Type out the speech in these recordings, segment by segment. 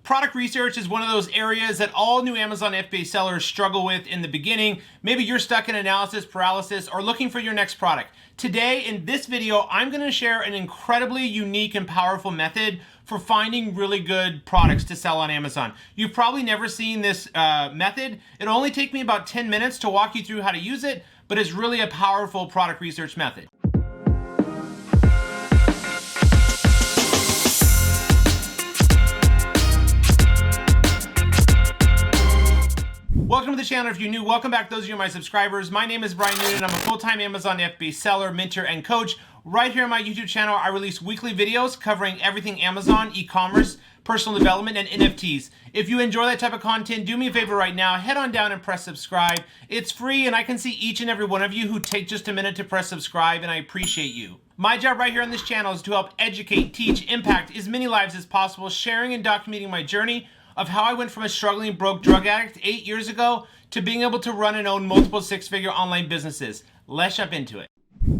Product research is one of those areas that all new Amazon FBA sellers struggle with in the beginning. Maybe you're stuck in analysis paralysis or looking for your next product. Today, in this video, I'm going to share an incredibly unique and powerful method for finding really good products to sell on Amazon. You've probably never seen this method. It'll only take me about 10 minutes to walk you through how to use it, but it's really a powerful product research method. Welcome to the channel. If you're new, welcome back. Those of you my subscribers. My name is Brian Noonan. I'm a full-time Amazon FBA seller, mentor, and coach. Right here on my YouTube channel, I release weekly videos covering everything Amazon, e-commerce, personal development, and NFTs. If you enjoy that type of content, do me a favor right now. Head on down and press subscribe. It's free, and I can see each and every one of you who take just a minute to press subscribe, and I appreciate you. My job right here on this channel is to help educate, teach, impact as many lives as possible, sharing and documenting my journey of how I went from a struggling broke drug addict 8 years ago to being able to run and own multiple six-figure online businesses. Let's jump into it.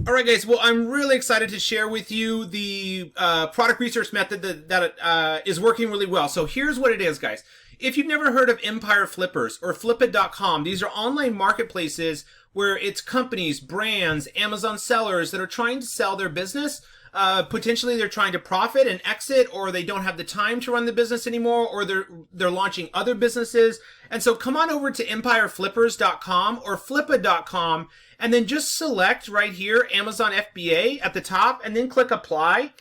All right, guys. Well, I'm really excited to share with you the product research method that is working really well. So here's what it is, guys. If you've never heard of Empire Flippers or Flipit.com, these are online marketplaces where it's companies, brands, Amazon sellers that are trying to sell their business. Potentially they're trying to profit and exit, or they don't have the time to run the business anymore, or they're launching other businesses. And so come on over to empireflippers.com or flippa.com and then just select right here Amazon FBA at the top and then click apply.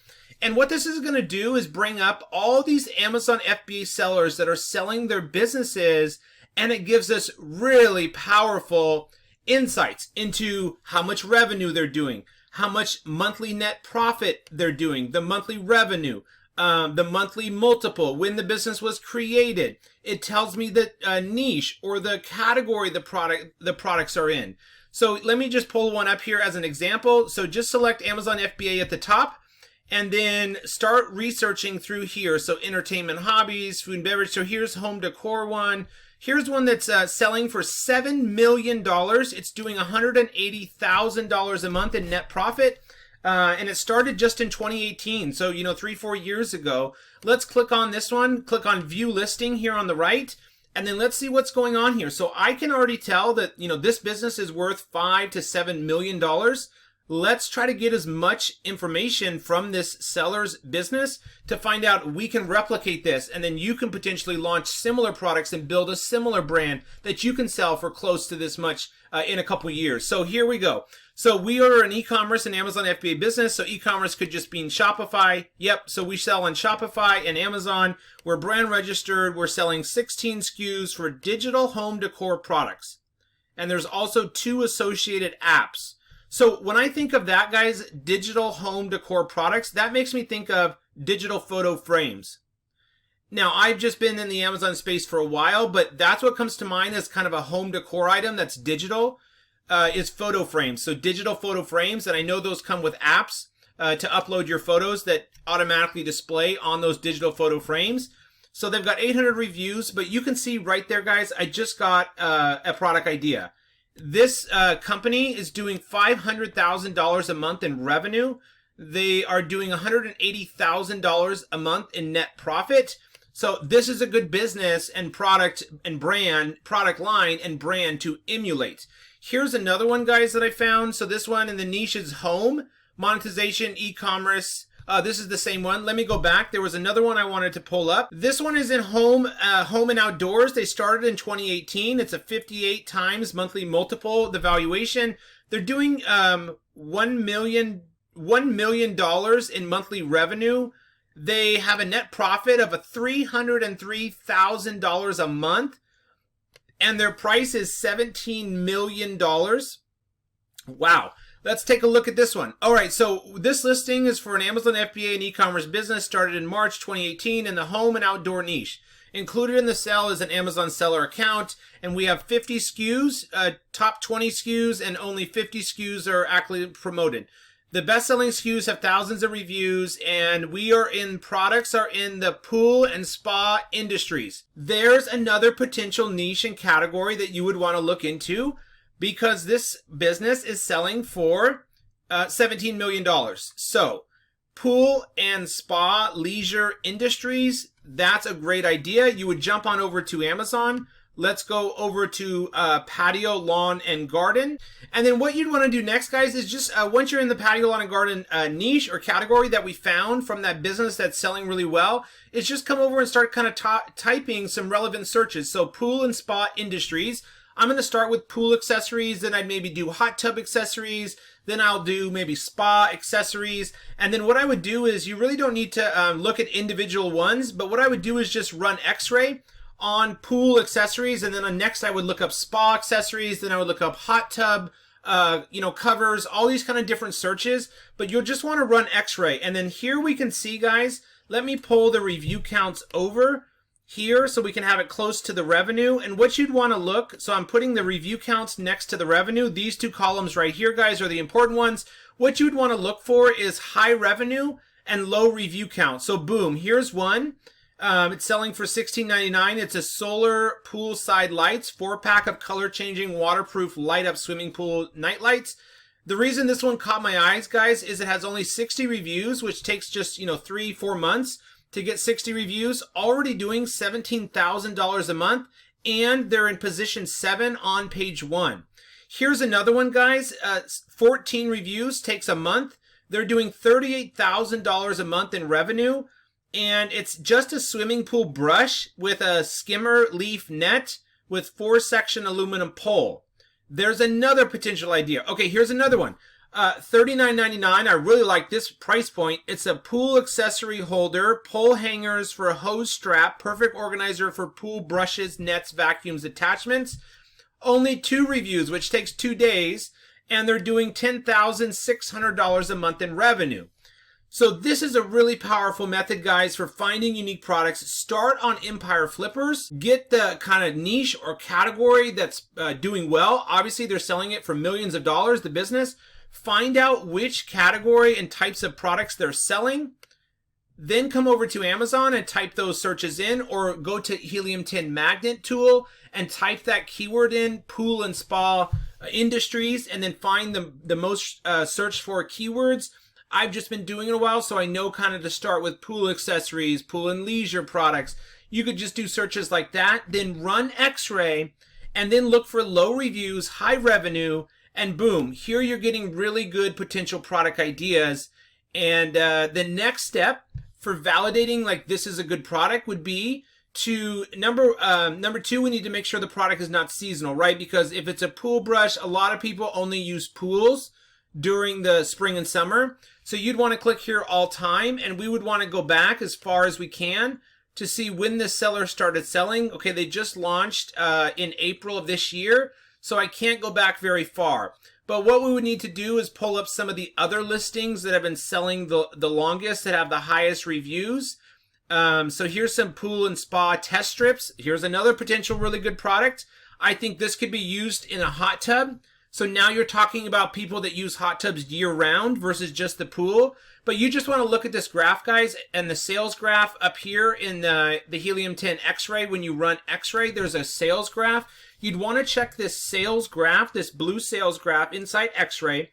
And what this is going to do is bring up all these Amazon FBA sellers that are selling their businesses, and it gives us really powerful insights into how much revenue they're doing, how much monthly net profit they're doing, the monthly revenue, the monthly multiple, when the business was created. It tells me the niche or the category the products are in. So let me just pull one up here as an example. So just select Amazon FBA at the top and then start researching through here. So entertainment, hobbies, food and beverage. So here's home decor one. Here's one that's selling for $7 million. It's doing $180,000 a month in net profit. And it started just in 2018. So, 3-4 years ago. Let's click on this one. Click on view listing here on the right. And then let's see what's going on here. So I can already tell that, this business is worth $5 to $7 million. Let's try to get as much information from this seller's business to find out we can replicate this, and then you can potentially launch similar products and build a similar brand that you can sell for close to this much in a couple years. So here we go. So we are an e-commerce and Amazon FBA business. So e-commerce could just be in Shopify. Yep. So we sell on Shopify and Amazon. We're brand registered. We're selling 16 SKUs for digital home decor products. And there's also 2 associated apps. So when I think of that, guys, digital home decor products, that makes me think of digital photo frames. Now, I've just been in the Amazon space for a while, but that's what comes to mind as kind of a home decor item that's digital, is photo frames. So digital photo frames, and I know those come with apps to upload your photos that automatically display on those digital photo frames. So they've got 800 reviews, but you can see right there, guys, I just got a product idea. This company is doing $500,000 a month in revenue. They are doing $180,000 a month in net profit. So this is a good business and product and brand, product line and brand to emulate. Here's another one, guys, that I found. So this one in the niche is home, monetization, e-commerce. This is the same one. Let me go back. There was another one I wanted to pull up. This one is in home and outdoors. They started in 2018. It's a 58 times monthly multiple, the valuation. They're doing $1 million in monthly revenue. They have a net profit of $303,000 a month. And their price is $17 million. Wow. Let's take a look at this one. All right, so this listing is for an Amazon FBA and e-commerce business started in March 2018 in the home and outdoor niche. Included in the sale is an Amazon seller account, and we have 50 SKUs, top 20 SKUs, and only 50 SKUs are actively promoted. The best-selling SKUs have thousands of reviews, and products are in the pool and spa industries. There's another potential niche and category that you would want to look into, because this business is selling for $17 million. So pool and spa leisure industries, that's a great idea. You would jump on over to Amazon. Let's go over to patio, lawn, and garden. And then what you'd want to do next, guys, is just once you're in the patio, lawn, and garden niche or category that we found from that business that's selling really well, is just come over and start kind of typing some relevant searches. So pool and spa industries. I'm going to start with pool accessories, then I'd maybe do hot tub accessories, then I'll do maybe spa accessories. And then what I would do is, you really don't need to look at individual ones, but what I would do is just run X-ray on pool accessories, and then on next I would look up spa accessories, then I would look up hot tub, covers, all these kind of different searches, but you'll just want to run X-ray. And then here we can see, guys, let me pull the review counts over here so we can have it close to the revenue. And what you'd want to look, so I'm putting the review counts next to the revenue. These two columns right here, guys, are the important ones. What you'd want to look for is high revenue and low review count. So boom, here's one. It's selling for $16.99. It's a solar poolside lights, 4-pack of color-changing, waterproof, light-up swimming pool night lights. The reason this one caught my eyes, guys, is it has only 60 reviews, which takes just, 3-4 months to get 60 reviews. Already doing $17,000 a month, and they're in position 7 on page 1. Here's another one, guys. 14 reviews, takes a month. They're doing $38,000 a month in revenue. And it's just a swimming pool brush with a skimmer leaf net with 4-section aluminum pole. There's another potential idea. Okay, here's another one. $39.99. I really like this price point. It's a pool accessory holder, pole hangers for a hose strap, perfect organizer for pool brushes, nets, vacuums, attachments. Only 2 reviews, which takes 2 days, and they're doing $10,600 a month in revenue. So this is a really powerful method, guys, for finding unique products. Start on Empire Flippers. Get the kind of niche or category that's doing well. Obviously, they're selling it for millions of dollars, the business. Find out which category and types of products they're selling. Then come over to Amazon and type those searches in, or go to Helium 10 Magnet tool and type that keyword in, pool and spa industries, and then find the most searched for keywords. I've just been doing it a while, so I know kind of to start with pool accessories, pool and leisure products. You could just do searches like that, then run X-ray, and then look for low reviews, high revenue, and boom, here you're getting really good potential product ideas. And the next step for validating like this is a good product would be to number 2, we need to make sure the product is not seasonal, right? Because if it's a pool brush, a lot of people only use pools during the spring and summer. So you'd want to click here all time, and we would want to go back as far as we can to see when this seller started selling. Okay, they just launched in April of this year, so I can't go back very far. But what we would need to do is pull up some of the other listings that have been selling the longest, that have the highest reviews. So here's some pool and spa test strips. Here's another potential really good product. I think this could be used in a hot tub. So now you're talking about people that use hot tubs year-round versus just the pool. But you just want to look at this graph, guys, and the sales graph up here in the Helium 10 X-Ray. When you run X-Ray, there's a sales graph. You'd want to check this sales graph, this blue sales graph inside X-Ray.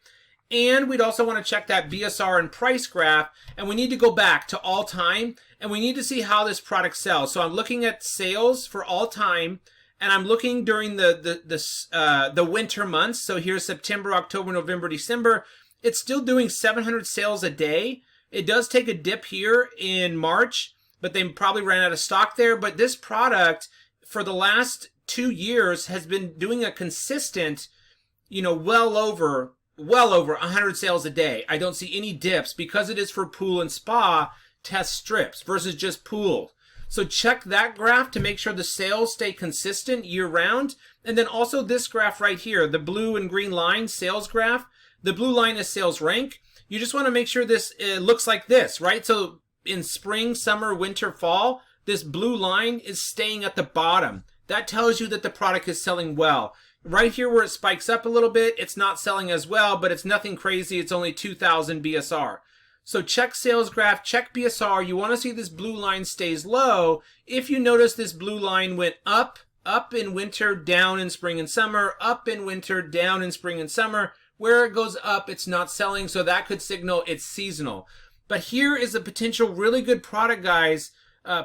And we'd also want to check that BSR and price graph. And we need to go back to all time, and we need to see how this product sells. So I'm looking at sales for all time, and I'm looking during the winter months. So here's September, October, November, December. It's still doing 700 sales a day. It does take a dip here in March, but they probably ran out of stock there. But this product for the last 2 years has been doing a consistent, well over 100 sales a day. I don't see any dips because it is for pool and spa test strips versus just pool. So check that graph to make sure the sales stay consistent year round. And then also this graph right here, the blue and green line sales graph. The blue line is sales rank. You just want to make sure this looks like this, right? So in spring, summer, winter, fall, this blue line is staying at the bottom. That tells you that the product is selling well. Right here where it spikes up a little bit, it's not selling as well, but it's nothing crazy. It's only 2,000 BSR. So check sales graph, check BSR. You want to see this blue line stays low. If you notice this blue line went up in winter, down in spring and summer, up in winter, down in spring and summer, where it goes up, it's not selling. So that could signal it's seasonal. But here is a potential really good product, guys.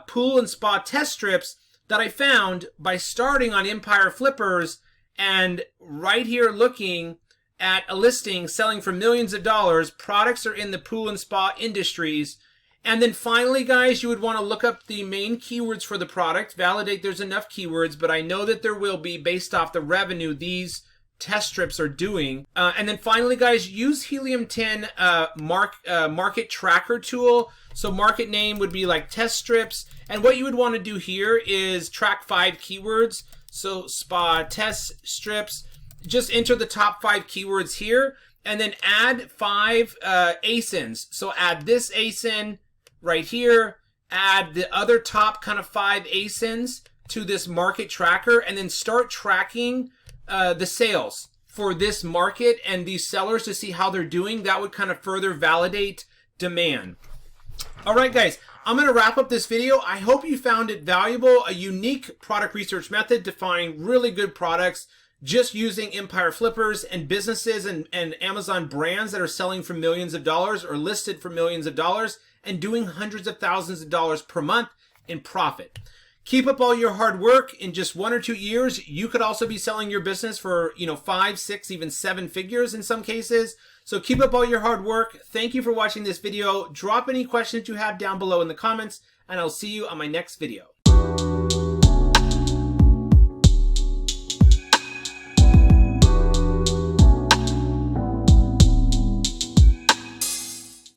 pool and spa test strips that I found by starting on Empire Flippers and right here looking at a listing selling for millions of dollars. Products are in the pool and spa industries. And then finally, guys, you would want to look up the main keywords for the product, validate there's enough keywords, but I know that there will be based off the revenue these test strips are doing. And then finally, guys, use Helium 10 market tracker tool. So market name would be like test strips. And what you would want to do here is track 5 keywords. So spa test strips. Just enter the top 5 keywords here and then add 5 ASINs. So add this ASIN right here, add the other top kind of 5 ASINs to this market tracker, and then start tracking the sales for this market and these sellers to see how they're doing. That would kind of further validate demand. All right, guys, I'm going to wrap up this video. I hope you found it valuable, a unique product research method to find really good products just using Empire Flippers and businesses and Amazon brands that are selling for millions of dollars or listed for millions of dollars and doing hundreds of thousands of dollars per month in profit. Keep up all your hard work. In just 1 or 2 years, you could also be selling your business for, 5, 6, even 7 figures in some cases. So keep up all your hard work. Thank you for watching this video. Drop any questions you have down below in the comments, and I'll see you on my next video.